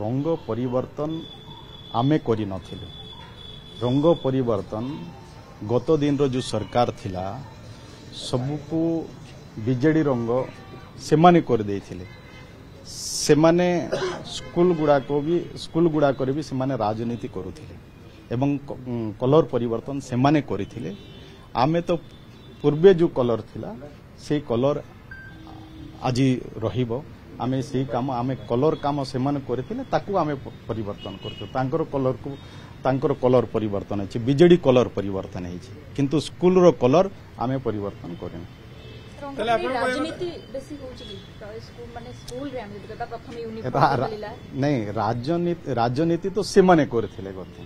रंग परिवर्तन आमे करी नथिलु। रंग परिवर्तन गत दिन रो जो सरकार थिला सबको बीजेडी रंग से माने कर देथिले। से माने स्कूल गुड़ा को भी से माने राजनीति करुथिले एवं कलर परिवर्तन से माने करिथिले। आमे तो पूर्वे जो कलर थिला से कलर आज रहिबो। आमे से काम आमे कलर काम से माने करिथिले ताकू आमे परिवर्तन करथि। तांकर कलर परिवर्तन है बीजेडी कलर परिवर्तन है किंतु स्कूल रो कलर आमे परिवर्तन करें। राजनीति बेसी होउची माने स्कूल रे आमे जता प्रथम यूनिफॉर्म नहीं राजनीति तो से माने करथिले गते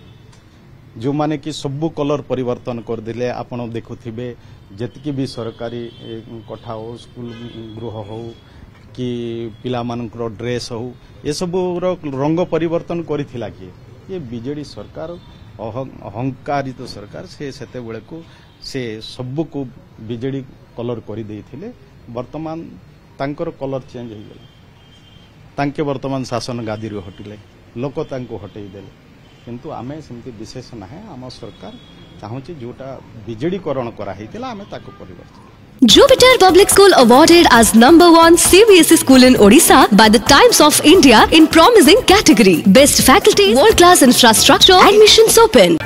जो माने कि सबु कलर परिवर्तन कर दिले। आपण देखुथिबे जतकी भी सरकारी कोठा हो स्कूल गृह हो कि पिला मानकर ड्रेस हो ये सब रंग परिवर्तन करिथिला कि ये बीजेडी सरकार अहंकारित तो सरकार से सेते बेले को से सबु को बीजेडी कलर कर देथिले। वर्तमान तांकर कलर चेंज हो गला। तांके वर्तमान शासन गादी रे हटिले लोक तांको हटई देले किंतु आमे सेमती विशेष ना है। आम सरकार चाहूची जोटा बीजेडीकरण करा हेतिला आमे ताको परिवर्तन। Jupiter Public School awarded as #1 CBSE school in Odisha by the Times of India in promising category. Best faculty, world class infrastructure, admissions open.